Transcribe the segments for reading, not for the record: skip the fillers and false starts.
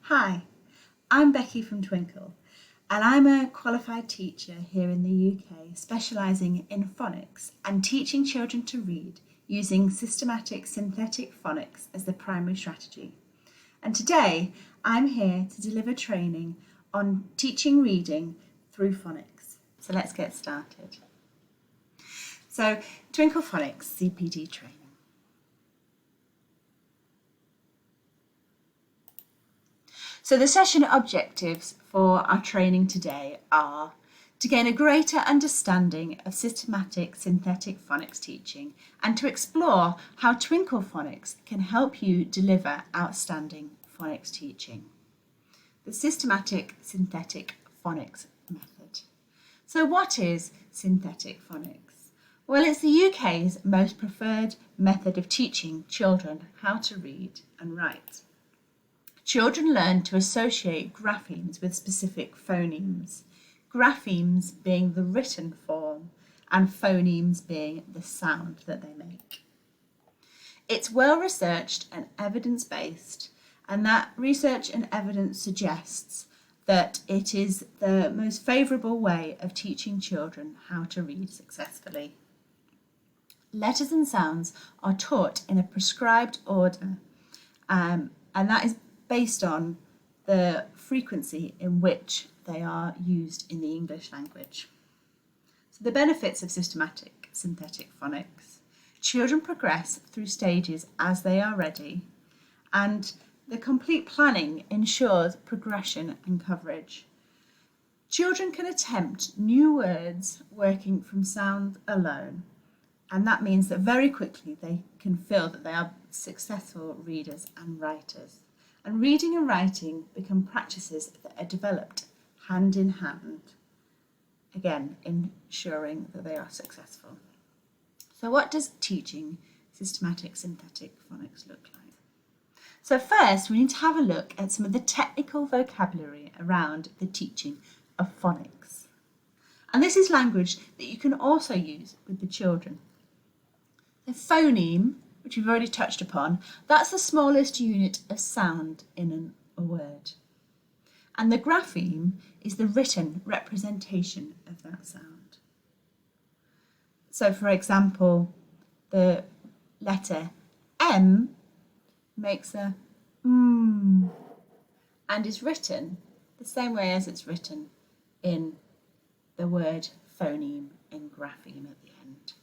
Hi, I'm Becky from Twinkle, and I'm a qualified teacher here in the UK, specialising in phonics and teaching children to read using systematic synthetic phonics as the primary strategy. And today I'm here to deliver training on teaching reading through phonics. So let's get started. So Twinkle Phonics CPD training. So the session objectives for our training today are to gain a greater understanding of systematic synthetic phonics teaching and to explore how Twinkle Phonics can help you deliver outstanding phonics teaching. The systematic synthetic phonics method. So what is synthetic phonics? Well, it's the UK's most preferred method of teaching children how to read and write. Children learn to associate graphemes with specific phonemes, graphemes being the written form and phonemes being the sound that they make. It's well researched and evidence-based, and that research and evidence suggests that it is the most favourable way of teaching children how to read successfully. Letters and sounds are taught in a prescribed order, and that is based on the frequency in which they are used in the English language. So the benefits of systematic synthetic phonics. Children progress through stages as they are ready, and the complete planning ensures progression and coverage. Children can attempt new words working from sound alone, and that means that very quickly they can feel that they are successful readers and writers. And reading and writing become practices that are developed hand in hand, again, ensuring that they are successful. So what does teaching systematic synthetic phonics look like? So first, we need to have a look at some of the technical vocabulary around the teaching of phonics. And this is language that you can also use with the children. The phoneme, which we've already touched upon, that's the smallest unit of sound in a word. And the grapheme is the written representation of that sound. So for example, the letter M makes a and is written the same way as it's written in the word phoneme in grapheme at the end.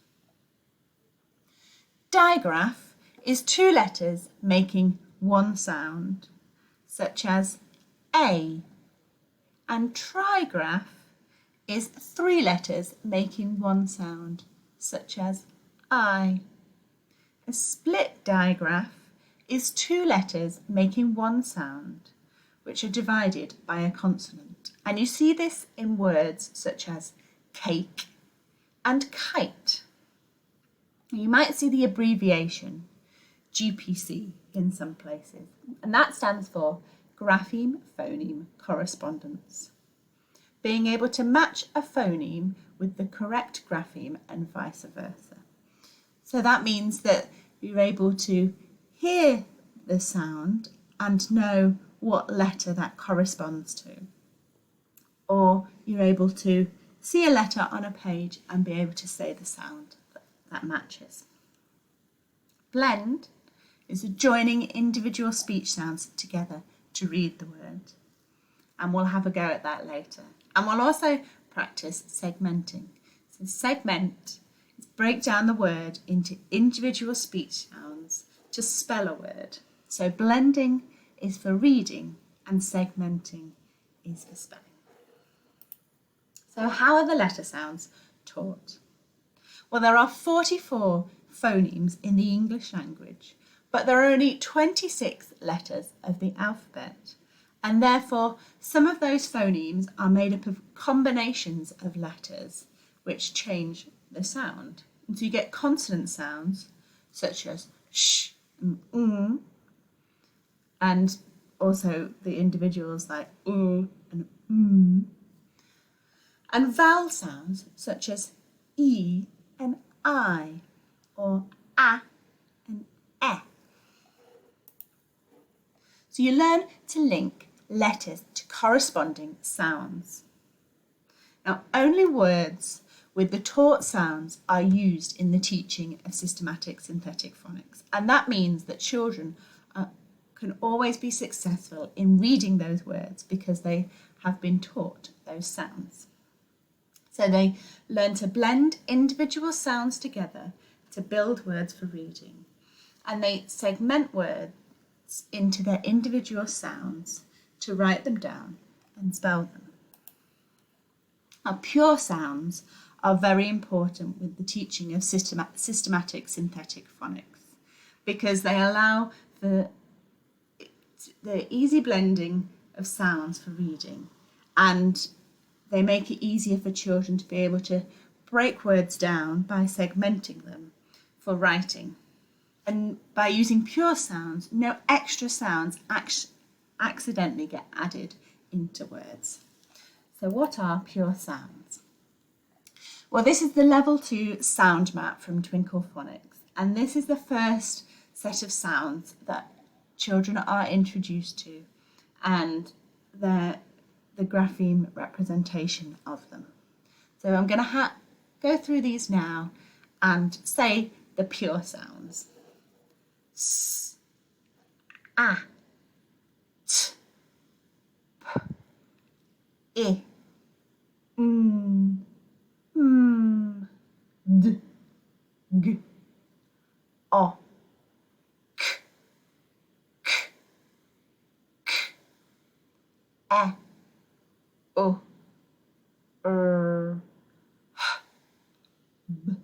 Digraph is two letters making one sound, such as A, and trigraph is three letters making one sound, such as I. A split digraph is two letters making one sound, which are divided by a consonant. And you see this in words such as cake and kite. You might see the abbreviation GPC in some places, and that stands for grapheme phoneme correspondence. Being able to match a phoneme with the correct grapheme and vice versa. So that means that you're able to hear the sound and know what letter that corresponds to. Or you're able to see a letter on a page and be able to say the sound that matches. Blend is joining individual speech sounds together to read the word. And we'll have a go at that later. And we'll also practice segmenting. So segment is break down the word into individual speech sounds to spell a word. So blending is for reading and segmenting is for spelling. So how are the letter sounds taught? Well, there are 44 phonemes in the English language, but there are only 26 letters of the alphabet, and therefore some of those phonemes are made up of combinations of letters which change the sound. And so you get consonant sounds such as sh and and also the individuals like and and vowel sounds such as e and I, or a and e. So you learn to link letters to corresponding sounds. Now, only words with the taught sounds are used in the teaching of systematic synthetic phonics, and that means that children can always be successful in reading those words because they have been taught those sounds. So they learn to blend individual sounds together to build words for reading, and they segment words into their individual sounds to write them down and spell them. Now, pure sounds are very important with the teaching of systematic synthetic phonics because they allow for the easy blending of sounds for reading, and they make it easier for children to be able to break words down by segmenting them for writing. And by using pure sounds, no extra sounds accidentally get added into words. So what are pure sounds? Well, this is the level 2 sound map from Twinkle Phonics, and this is the first set of sounds that children are introduced to, and the grapheme representation of them. So I'm going to go through these now and say the pure sounds. S, A, T, P, I, D, G, O, K, K, K, E, O, R, H, B,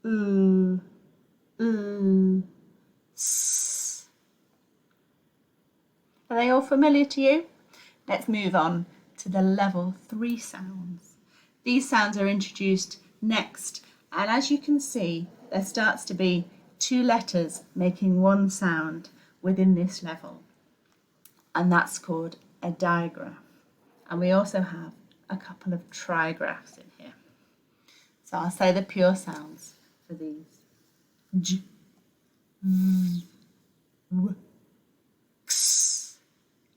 F, U, S. Are they all familiar to you? Let's move on to the level 3 sounds. These sounds are introduced next, and as you can see, there starts to be 2 letters making one sound within this level, and that's called a digraph. And we also have a couple of trigraphs in here. So I'll say the pure sounds for these. J, V, W, X,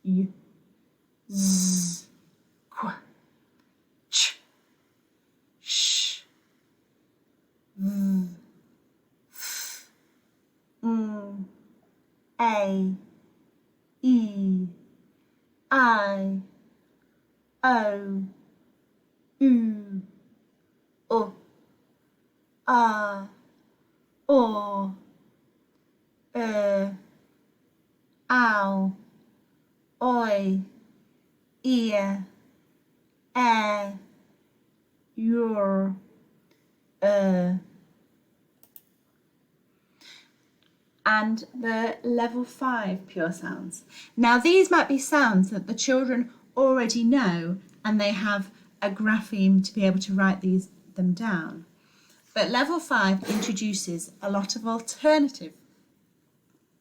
Y, Z, Qu, Ch, Sh, V, F, A, E, I, O, U, O, A, O, Ow, Oi, Ear, Your, and the level 5 pure sounds. Now these might be sounds that the children already know, and they have a grapheme to be able to write them down. But level 5 introduces a lot of alternative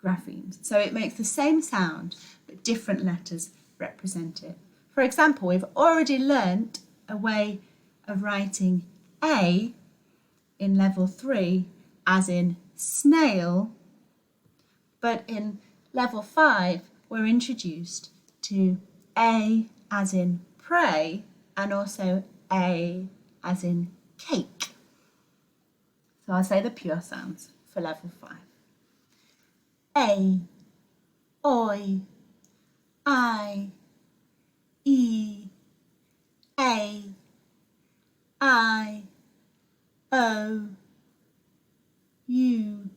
graphemes. So it makes the same sound, but different letters represent it. For example, we've already learnt a way of writing A in level 3 as in snail, but in level 5 we're introduced to A as in pray and also A as in cake. So I'll say the pure sounds for level 5. A, Oi, I, E, A, I, O, U,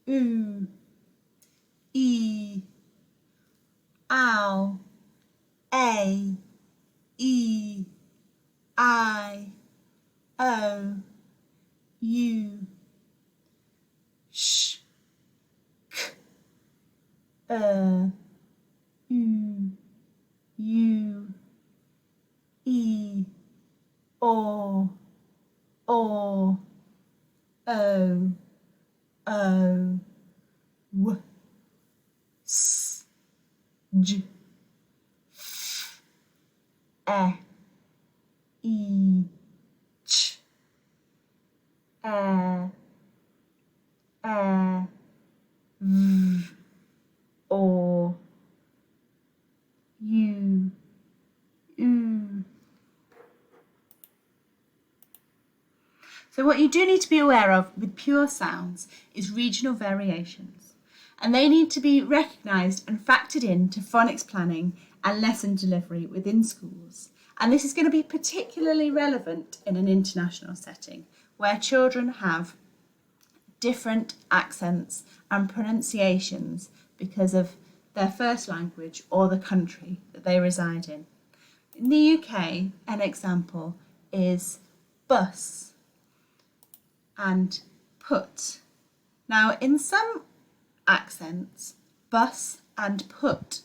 U, E, Ow, A, E, I, O, U, Sh, K, U, U, E, O, O, W, S, J, F, E, Ch, V, So what you do need to be aware of with pure sounds is regional variations, and they need to be recognised and factored into phonics planning and lesson delivery within schools. And this is going to be particularly relevant in an international setting where children have different accents and pronunciations because of their first language or the country that they reside in. In the UK, an example is bus and put. Now, in some accents, bus and put,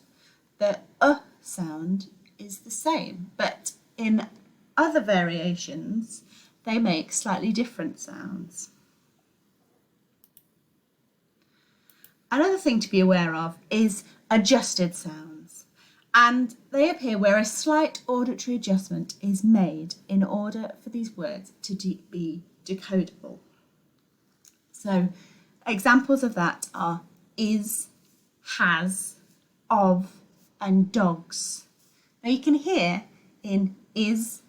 the sound is the same, but in other variations, they make slightly different sounds. Another thing to be aware of is adjusted sounds, and they appear where a slight auditory adjustment is made in order for these words to be decodable. So examples of that are is, has, of, and dogs. Now you can hear in is,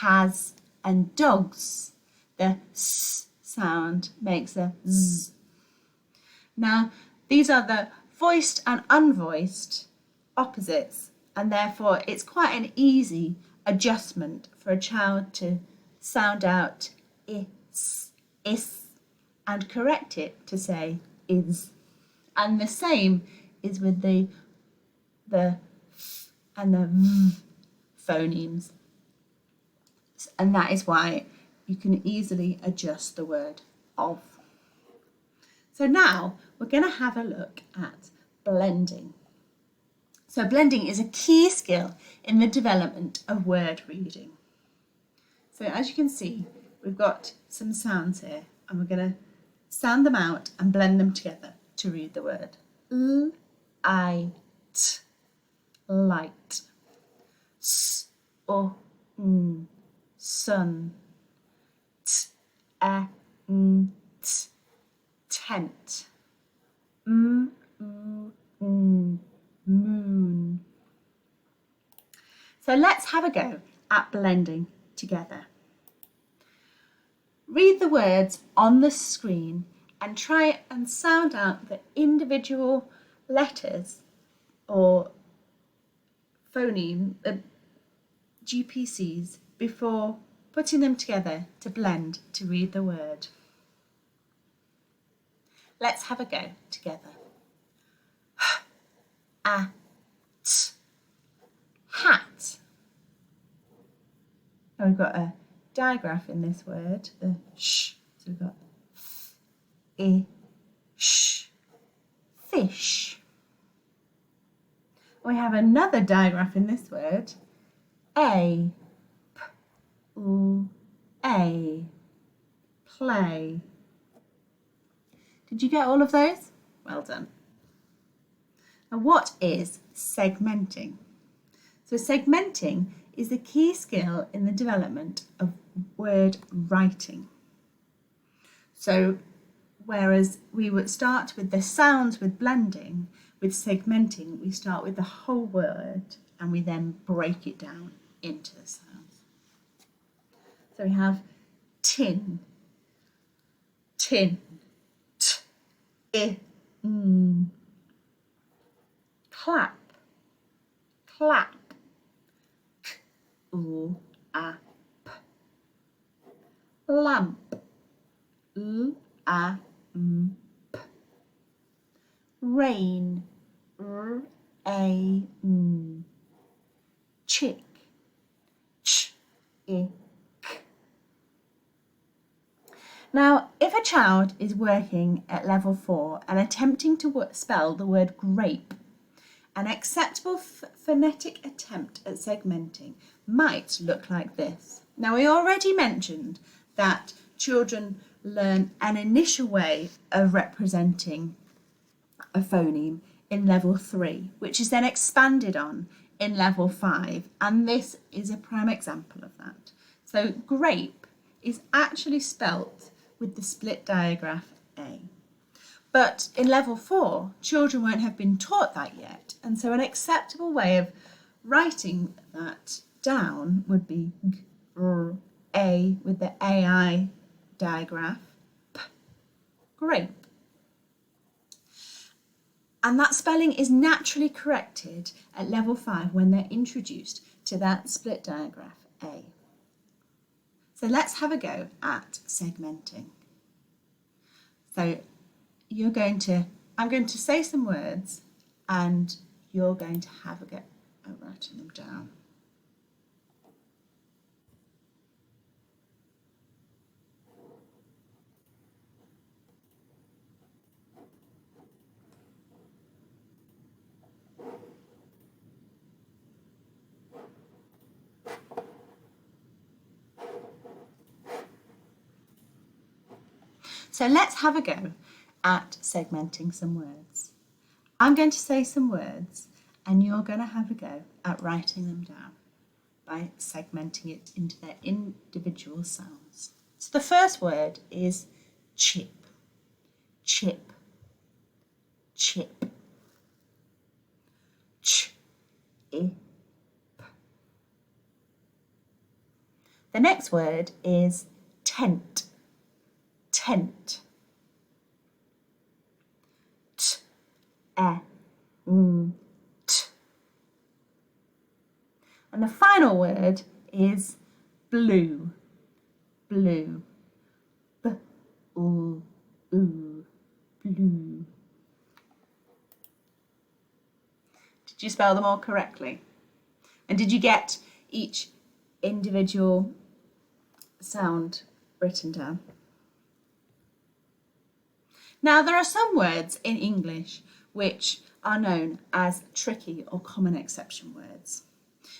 has, and dogs, the s sound makes a z. Now, these are the voiced and unvoiced opposites, and therefore it's quite an easy adjustment for a child to sound out is, and correct it to say is. And the same is with the f and the v phonemes. And that is why you can easily adjust the word of. So now we're going to have a look at blending. So blending is a key skill in the development of word reading. So as you can see, we've got some sounds here, and we're going to sound them out and blend them together to read the word. L, I, t, light. S, o, n, sun. T, a, n, t, tent. M, u, n, moon. So let's have a go at blending together. Read the words on the screen and try and sound out the individual letters or phoneme GPCs before putting them together to blend to read the word. Let's have a go together. At, hat. And we've got a digraph in this word, the sh. So we've got sh, fish. We have another digraph in this word, a, play. Did you get all of those? Well done. Now, what is segmenting? So segmenting is the key skill in the development of word writing. So whereas we would start with the sounds with blending, with segmenting, we start with the whole word and we then break it down into the sounds. So we have tin, tin, t, I, n. Clap, clap, k, u, a, p. Lamp, l, a, m, p. Rain, r, a, n. Chick, ch, I, k. Now, if a child is working at level 4 and attempting to spell the word grape, an acceptable phonetic attempt at segmenting might look like this. Now, we already mentioned that children learn an initial way of representing a phoneme in level 3, which is then expanded on in level 5, and this is a prime example of that. So grape is actually spelt with the split digraph A. But in level 4, children won't have been taught that yet, and so an acceptable way of writing that down would be a with the AI digraph, p, grape. And that spelling is naturally corrected at level 5 when they're introduced to that split digraph A. So let's have a go at segmenting. So I'm going to say some words and you're going to have a go at writing them down. So let's have a go at segmenting some words. I'm going to say some words and you're going to have a go at writing them down by segmenting it into their individual sounds. So the first word is chip, chip, chip, ch, I, p. The next word is tent, tent, t, t. And the final word is blue, blue, b, oo, blue. Did you spell them all correctly? And did you get each individual sound written down? Now, there are some words in English which are known as tricky or common exception words.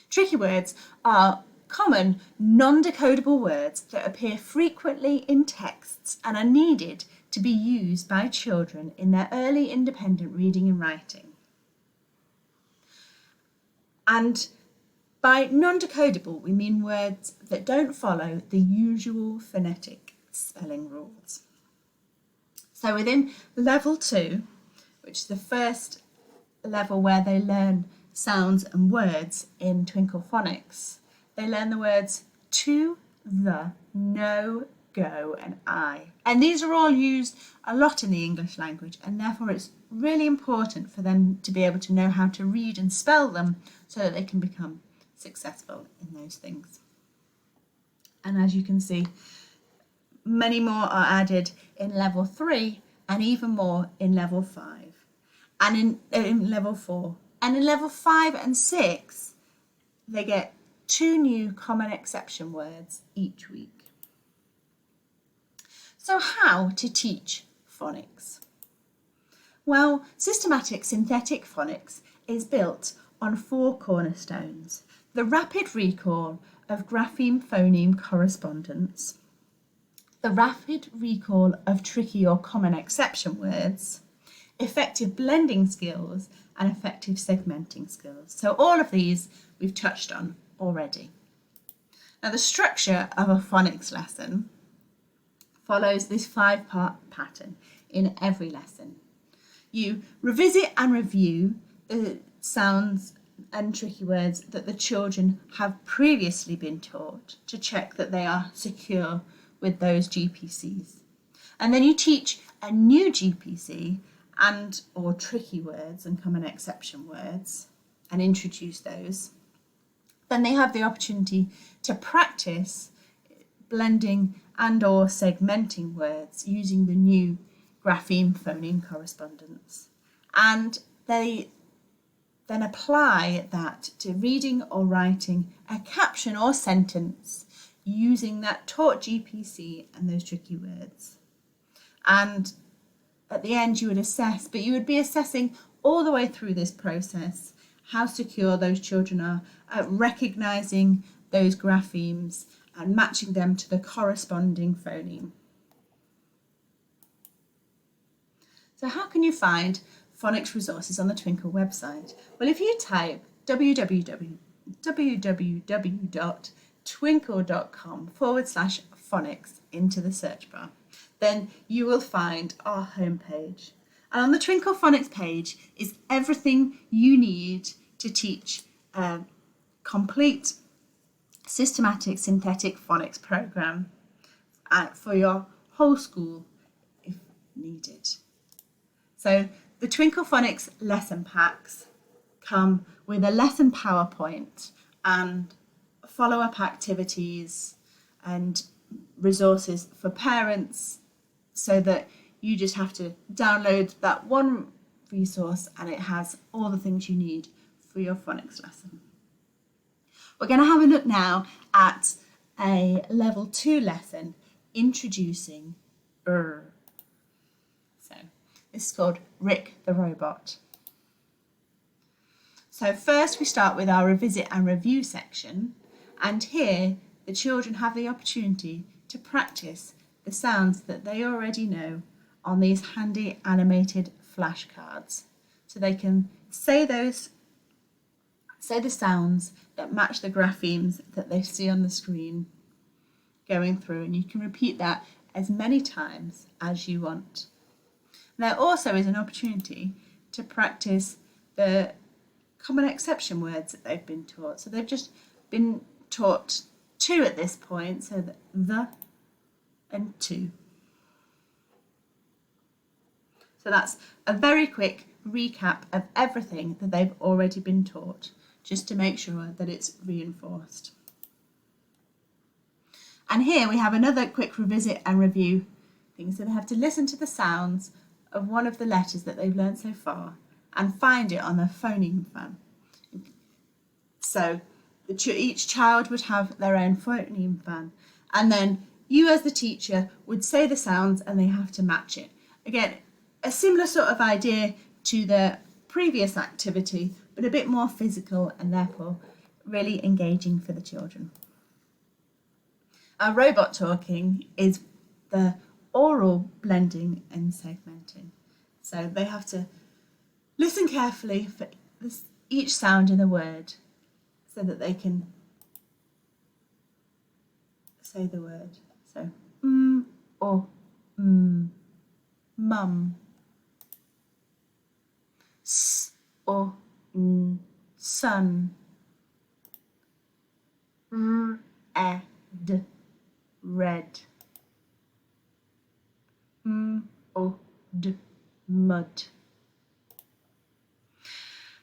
Tricky words are common, non-decodable words that appear frequently in texts and are needed to be used by children in their early independent reading and writing. And by non-decodable, we mean words that don't follow the usual phonetic spelling rules. So within level 2, which is the first level where they learn sounds and words in Twinkle Phonics, they learn the words to, the, no, go and I. And these are all used a lot in the English language, and therefore it's really important for them to be able to know how to read and spell them so that they can become successful in those things. And as you can see, many more are added in level 3 and even more in level 5 and in level 4. And in level 5 and 6, they get 2 new common exception words each week. So how to teach phonics? Well, systematic synthetic phonics is built on 4 cornerstones: the rapid recall of grapheme-phoneme correspondence, the rapid recall of tricky or common exception words, effective blending skills, and effective segmenting skills. So all of these we've touched on already. Now, the structure of a phonics lesson follows this 5-part pattern in every lesson. You revisit and review the sounds and tricky words that the children have previously been taught to check that they are secure with those GPCs. And then you teach a new GPC and or tricky words and common exception words and introduce those. Then they have the opportunity to practice blending and or segmenting words using the new grapheme-phoneme correspondence. And they then apply that to reading or writing a caption or sentence using that taught GPC and those tricky words. And at the end you would assess, but you would be assessing all the way through this process how secure those children are at recognising those graphemes and matching them to the corresponding phoneme. So how can you find phonics resources on the Twinkle website? Well, if you type www.twinkle.com/phonics into the search bar, then you will find our homepage. And on the Twinkle Phonics page is everything you need to teach a complete systematic synthetic phonics program for your whole school if needed. So the Twinkle Phonics lesson packs come with a lesson PowerPoint and follow-up activities and resources for parents, so that you just have to download that one resource and it has all the things you need for your phonics lesson. We're going to have a look now at a level 2 lesson, introducing So this is called Rick the Robot. So first we start with our revisit and review section, and here the children have the opportunity to practice the sounds that they already know on these handy animated flashcards. So they can say the sounds that match the graphemes that they see on the screen going through, and you can repeat that as many times as you want. There also is an opportunity to practice the common exception words that they've been taught. So they've just been taught 2 at this point, so the and 2. So that's a very quick recap of everything that they've already been taught, just to make sure that it's reinforced. And here we have another quick revisit and review thing. So they have to listen to the sounds of one of the letters that they've learned so far and find it on their phoneme fan. So each child would have their own phoneme fan, and then you as the teacher would say the sounds and they have to match it. Again, a similar sort of idea to the previous activity, but a bit more physical and therefore really engaging for the children. Our robot talking is the oral blending and segmenting. So they have to listen carefully for each sound in a word so that they can say the word. So or mum, s or sun, red, red, or mud.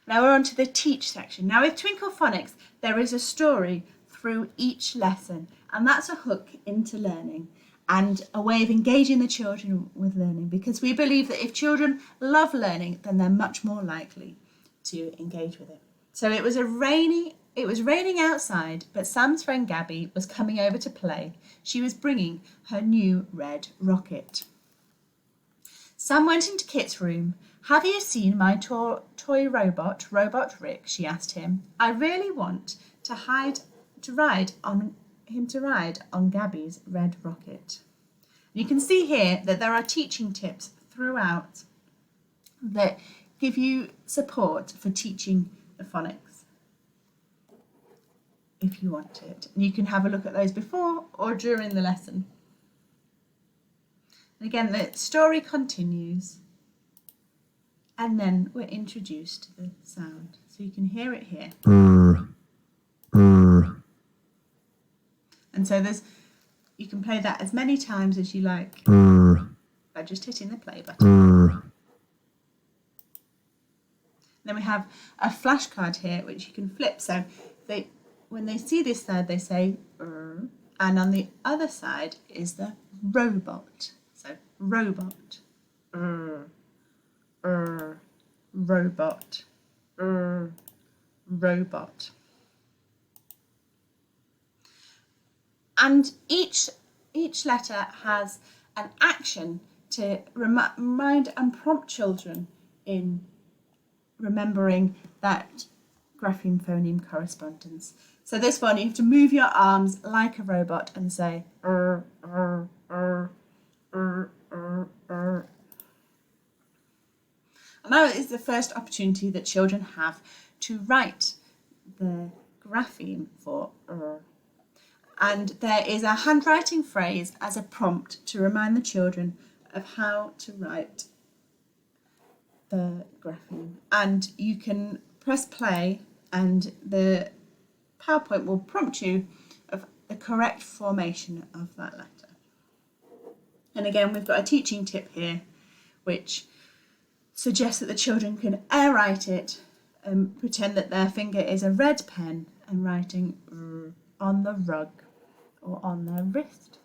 Now we're on to the teach section. Now with Twinkle Phonics, there is a story through each lesson, and that's a hook into learning and a way of engaging the children with learning, because we believe that if children love learning, then they're much more likely to engage with it. So it was raining outside, but Sam's friend Gabby was coming over to play. She was bringing her new red rocket. Sam went into Kit's room. "Have you seen my toy robot, Robot Rick?" she asked him. "I really want to ride on Gabby's red rocket." You can see here that there are teaching tips throughout that give you support for teaching the phonics if you want it. And you can have a look at those before or during the lesson. And again, the story continues, and then we're introduced to the sound. So you can hear it here. And so you can play that as many times as you like by just hitting the play button. Then we have a flashcard here which you can flip. So when they see this side, they say and on the other side is the robot. So robot, robot, robot. And each letter has an action to remind and prompt children in remembering that grapheme phoneme correspondence. So this one, you have to move your arms like a robot and say And now is the first opportunity that children have to write the grapheme for And there is a handwriting phrase as a prompt to remind the children of how to write the grapheme. And you can press play and the PowerPoint will prompt you of the correct formation of that letter. And again, we've got a teaching tip here, which suggests that the children can air write it and pretend that their finger is a red pen and writing on the rug or on their wrist.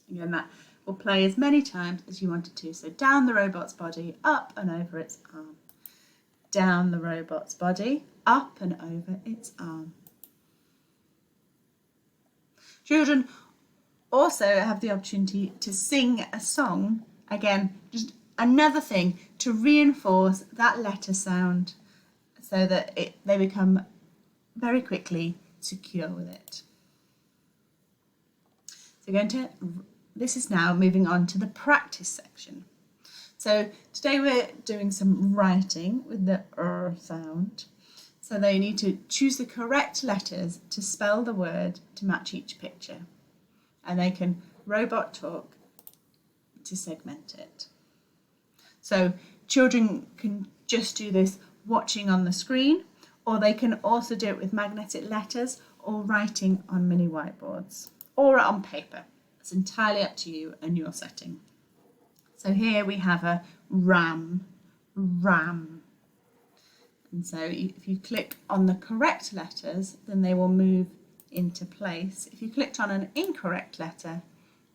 Again, that will play as many times as you want it to. So down the robot's body, up and over its arm. Down the robot's body, up and over its arm. Children also have the opportunity to sing a song. Again, just another thing to reinforce that letter sound so that they become very quickly secure with it. So this is now moving on to the practice section. So today we're doing some writing with the sound. So they need to choose the correct letters to spell the word to match each picture. And they can robot talk to segment it. So children can just do this watching on the screen, or they can also do it with magnetic letters or writing on mini whiteboards or on paper. It's entirely up to you and your setting. So here we have a ram. And so if you click on the correct letters, then they will move into place. If you clicked on an incorrect letter,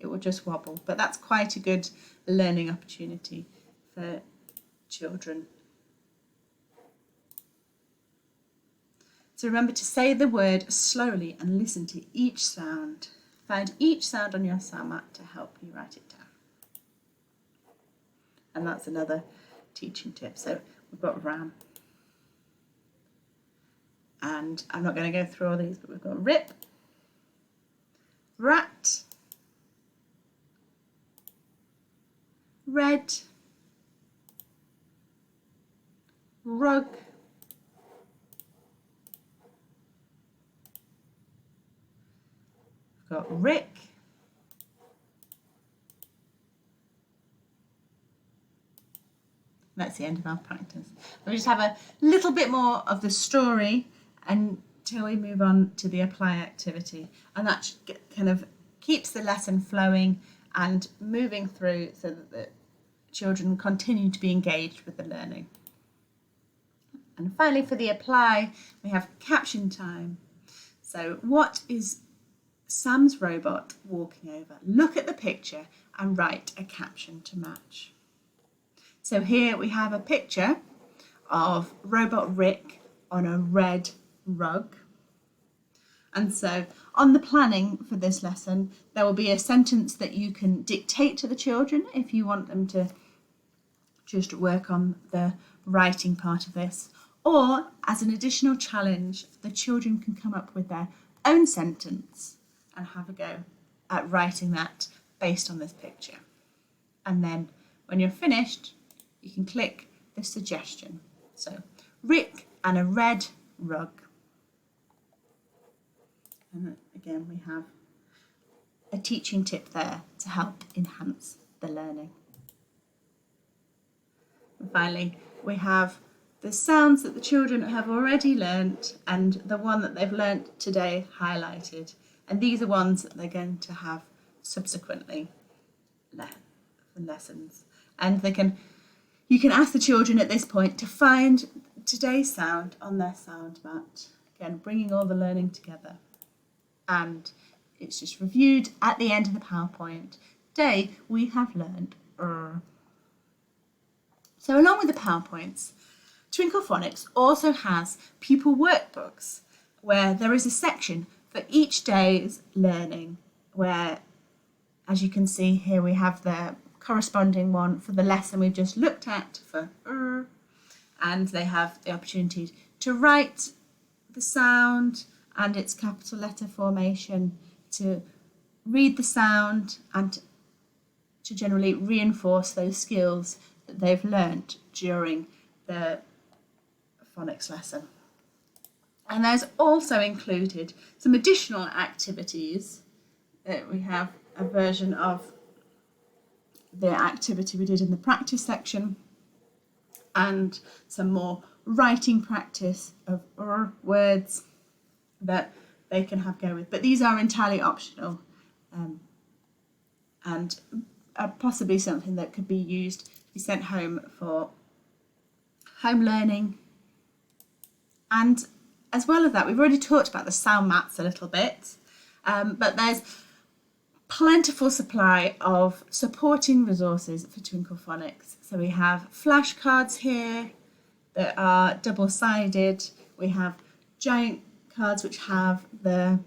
it will just wobble. But that's quite a good learning opportunity for children. So remember to say the word slowly and listen to each sound. Find each sound on your sound map to help you write it down. And that's another teaching tip. So we've got ram. And I'm not going to go through all these, but we've got rip, rat, red, rug, we've got Rick, that's the end of our practice. We'll just have a little bit more of the story until we move on to the apply activity, and that kind of keeps the lesson flowing and moving through so that the children continue to be engaged with the learning. And finally, for the apply, we have caption time. So what is Sam's robot walking over? Look at the picture and write a caption to match. So here we have a picture of robot Rick on a red rug. And so on the planning for this lesson, there will be a sentence that you can dictate to the children if you want them to just work on the writing part of this. Or as an additional challenge, the children can come up with their own sentence and have a go at writing that based on this picture. And then when you're finished, you can click the suggestion. So Rick and a red rug. And again, we have a teaching tip there to help enhance the learning. And finally, we have the sounds that the children have already learnt and the one that they've learnt today highlighted. And these are ones that they're going to have subsequently for lessons. And you can ask the children at this point to find today's sound on their sound mat. Again, bringing all the learning together. And it's just reviewed at the end of the PowerPoint. Today we have learned So along with the PowerPoints, Twinkle Phonics also has pupil workbooks where there is a section for each day's learning where, as you can see here, we have the corresponding one for the lesson we've just looked at for and they have the opportunity to write the sound and its capital letter formation, to read the sound and to generally reinforce those skills that they've learnt during the phonics lesson. And there's also included some additional activities. We have a version of the activity we did in the practice section and some more writing practice of words that they can have go with. But these are entirely optional and possibly something that could be used to be sent home for home learning. And as well as that, we've already talked about the sound mats a little bit, but there's plentiful supply of supporting resources for Twinkle Phonics. So we have flashcards here that are double-sided. We have giant cards which have the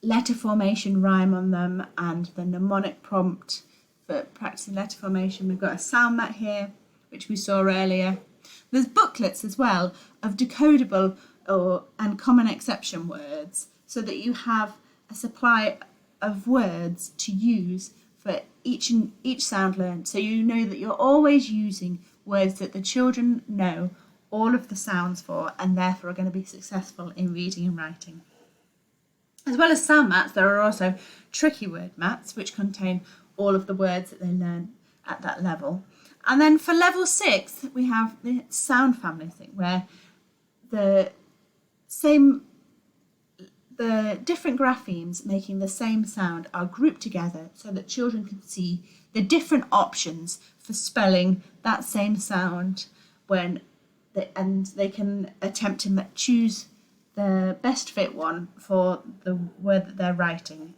letter formation rhyme on them and the mnemonic prompt for practicing letter formation. We've got a sound mat here, which we saw earlier. There's booklets as well of decodable and common exception words, so that you have a supply of words to use for each sound learned. So you know that you're always using words that the children know all of the sounds for, and therefore are going to be successful in reading and writing. As well as sound mats, there are also tricky word mats, which contain all of the words that they learn at that level. And then for level 6, we have the sound family thing, where the different graphemes making the same sound are grouped together so that children can see the different options for spelling that same sound and they can attempt to choose the best fit one for the word that they're writing.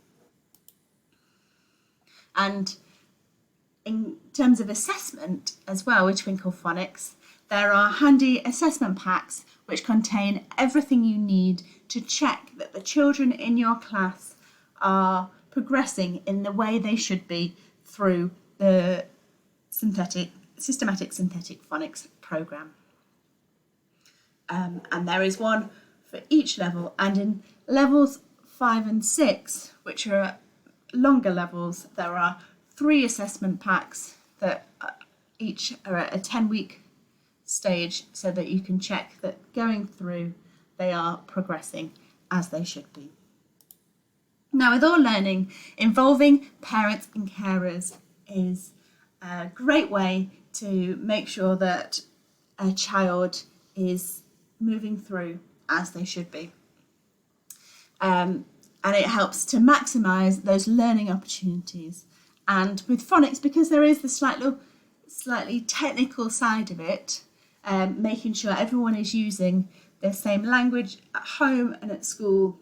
And in terms of assessment as well with Twinkle Phonics, there are handy assessment packs which contain everything you need to check that the children in your class are progressing in the way they should be through the systematic synthetic phonics programme. And there is one for each level, and in levels 5 and 6, which are longer levels, there are 3 assessment packs that each are at a 10-week stage, so that you can check that going through they are progressing as they should be. Now, with all learning, involving parents and carers is a great way to make sure that a child is moving through as they should be. And it helps to maximise those learning opportunities. And with phonics, because there is the slightly technical side of it, making sure everyone is using the same language at home and at school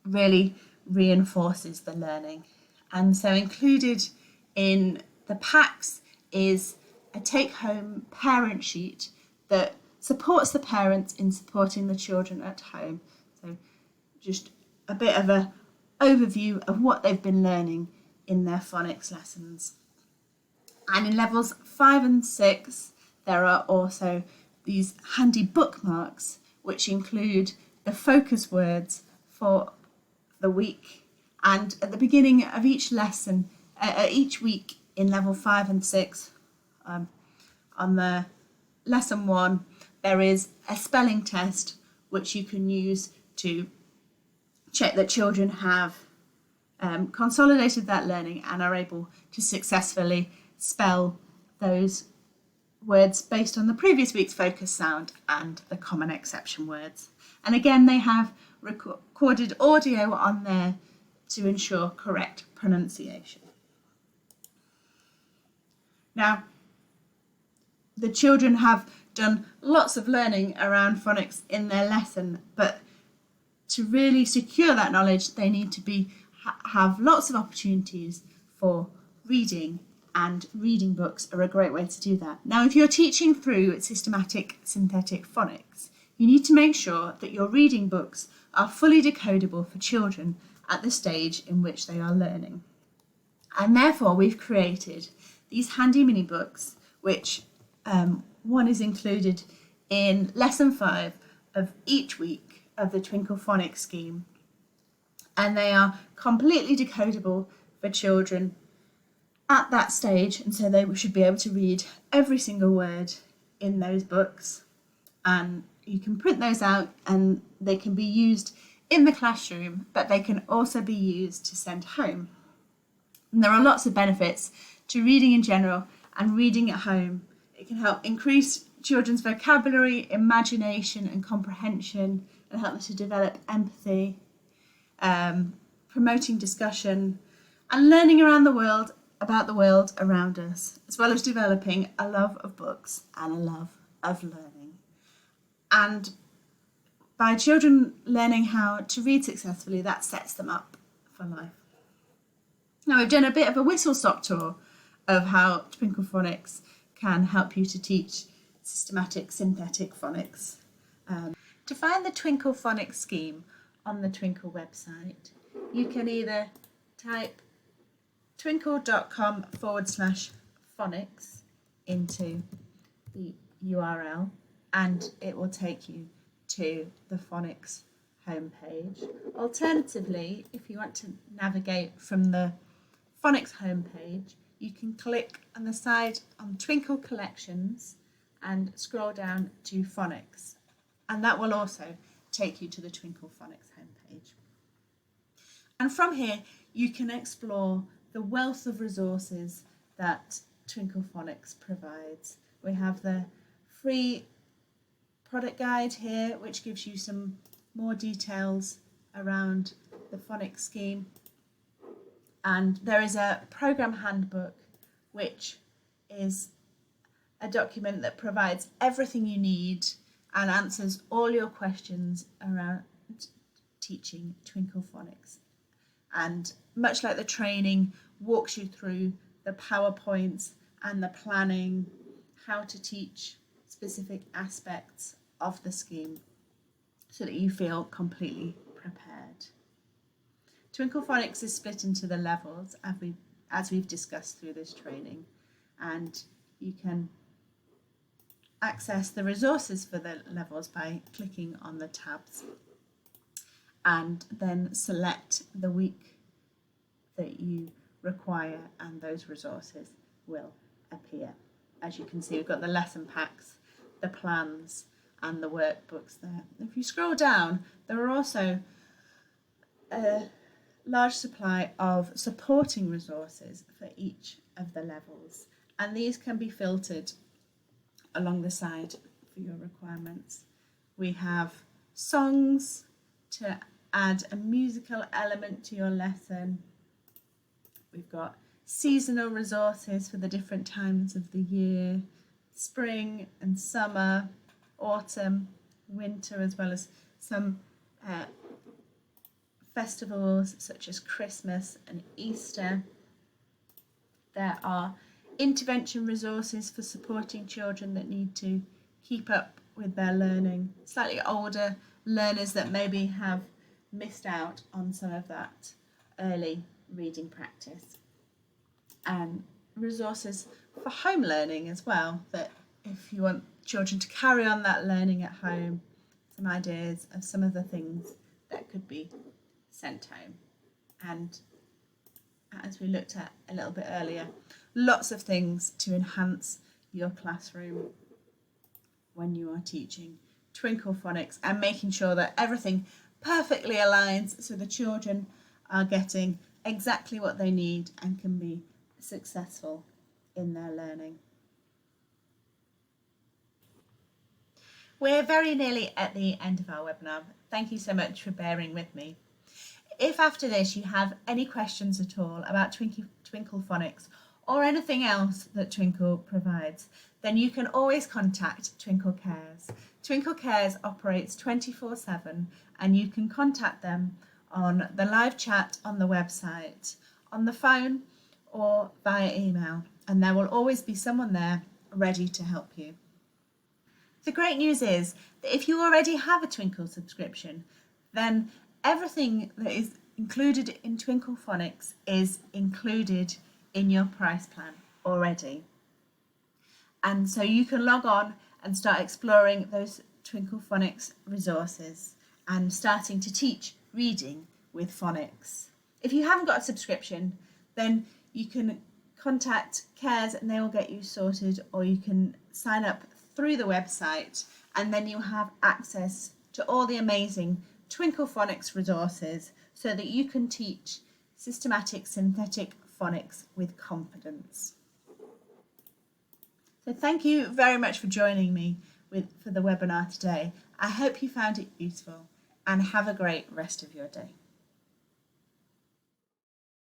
really reinforces the learning. And so included in the packs is a take-home parent sheet that supports the parents in supporting the children at home. So just a bit of an overview of what they've been learning in their phonics lessons. And in levels 5 and 6, there are also these handy bookmarks which include the focus words for the week. And at the beginning of each lesson, each week in level 5 and 6, on the lesson 1, there is a spelling test which you can use to check that children have consolidated that learning and are able to successfully spell those words based on the previous week's focus sound and the common exception words. And again, they have recorded audio on there to ensure correct pronunciation. Now, the children have done lots of learning around phonics in their lesson, but to really secure that knowledge, they need to have lots of opportunities for reading, and reading books are a great way to do that. Now, if you're teaching through systematic synthetic phonics, you need to make sure that your reading books are fully decodable for children at the stage in which they are learning. And therefore, we've created these handy mini books, which one is included in lesson 5 of each week of the Twinkle Phonics scheme. And they are completely decodable for children at that stage, and so they should be able to read every single word in those books. And you can print those out and they can be used in the classroom, but they can also be used to send home. And there are lots of benefits to reading in general and reading at home. It can help increase children's vocabulary, imagination and comprehension, and help them to develop empathy, promoting discussion, and learning around the world about the world around us, as well as developing a love of books and a love of learning. And by children learning how to read successfully, that sets them up for life. Now, we've done a bit of a whistle-stop tour of how Twinkle Phonics can help you to teach systematic synthetic phonics. To find the Twinkle Phonics scheme on the Twinkle website, you can either type twinkle.com/phonics into the URL and it will take you to the Phonics homepage. Alternatively, if you want to navigate from the Phonics homepage, you can click on the side on Twinkle Collections and scroll down to Phonics, and that will also take you to the Twinkle Phonics homepage. And from here, you can explore the wealth of resources that Twinkle Phonics provides. We have the free product guide here, which gives you some more details around the phonics scheme. And there is a program handbook, which is a document that provides everything you need and answers all your questions around teaching Twinkle Phonics. And much like the training, walks you through the PowerPoints and the planning, how to teach specific aspects of the scheme so that you feel completely prepared. Twinkle Phonics is split into the levels as we've discussed through this training, and you can access the resources for the levels by clicking on the tabs and then select the week that you require and those resources will appear. As you can see, we've got the lesson packs, the plans and the workbooks there. If you scroll down, there are also a large supply of supporting resources for each of the levels, and these can be filtered along the side for your requirements. We have songs to add a musical element to your lesson. We've got seasonal resources for the different times of the year, spring and summer, autumn, winter, as well as some festivals such as Christmas and Easter. There are intervention resources for supporting children that need to keep up with their learning, slightly older learners that maybe have missed out on some of that early reading practice, and resources for home learning as well, that if you want children to carry on that learning at home, some ideas of some of the things that could be sent home. And as we looked at a little bit earlier, lots of things to enhance your classroom when you are teaching Twinkle Phonics and making sure that everything perfectly aligns so the children are getting exactly what they need and can be successful in their learning. We're very nearly at the end of our webinar. Thank you so much for bearing with me. If after this you have any questions at all about Twinkle Phonics or anything else that Twinkle provides, then you can always contact Twinkle Cares. Twinkle Cares operates 24/7 and you can contact them on the live chat on the website, on the phone or via email, and there will always be someone there ready to help you. The great news is that if you already have a Twinkle subscription, then everything that is included in Twinkle Phonics is included in your price plan already. And so you can log on and start exploring those Twinkle Phonics resources and starting to teach reading with phonics. If you haven't got a subscription, then you can contact Cares and they will get you sorted, or you can sign up through the website and then you have access to all the amazing Twinkle Phonics resources so that you can teach systematic synthetic phonics with confidence. So thank you very much for joining me for the webinar today. I hope you found it useful and have a great rest of your day.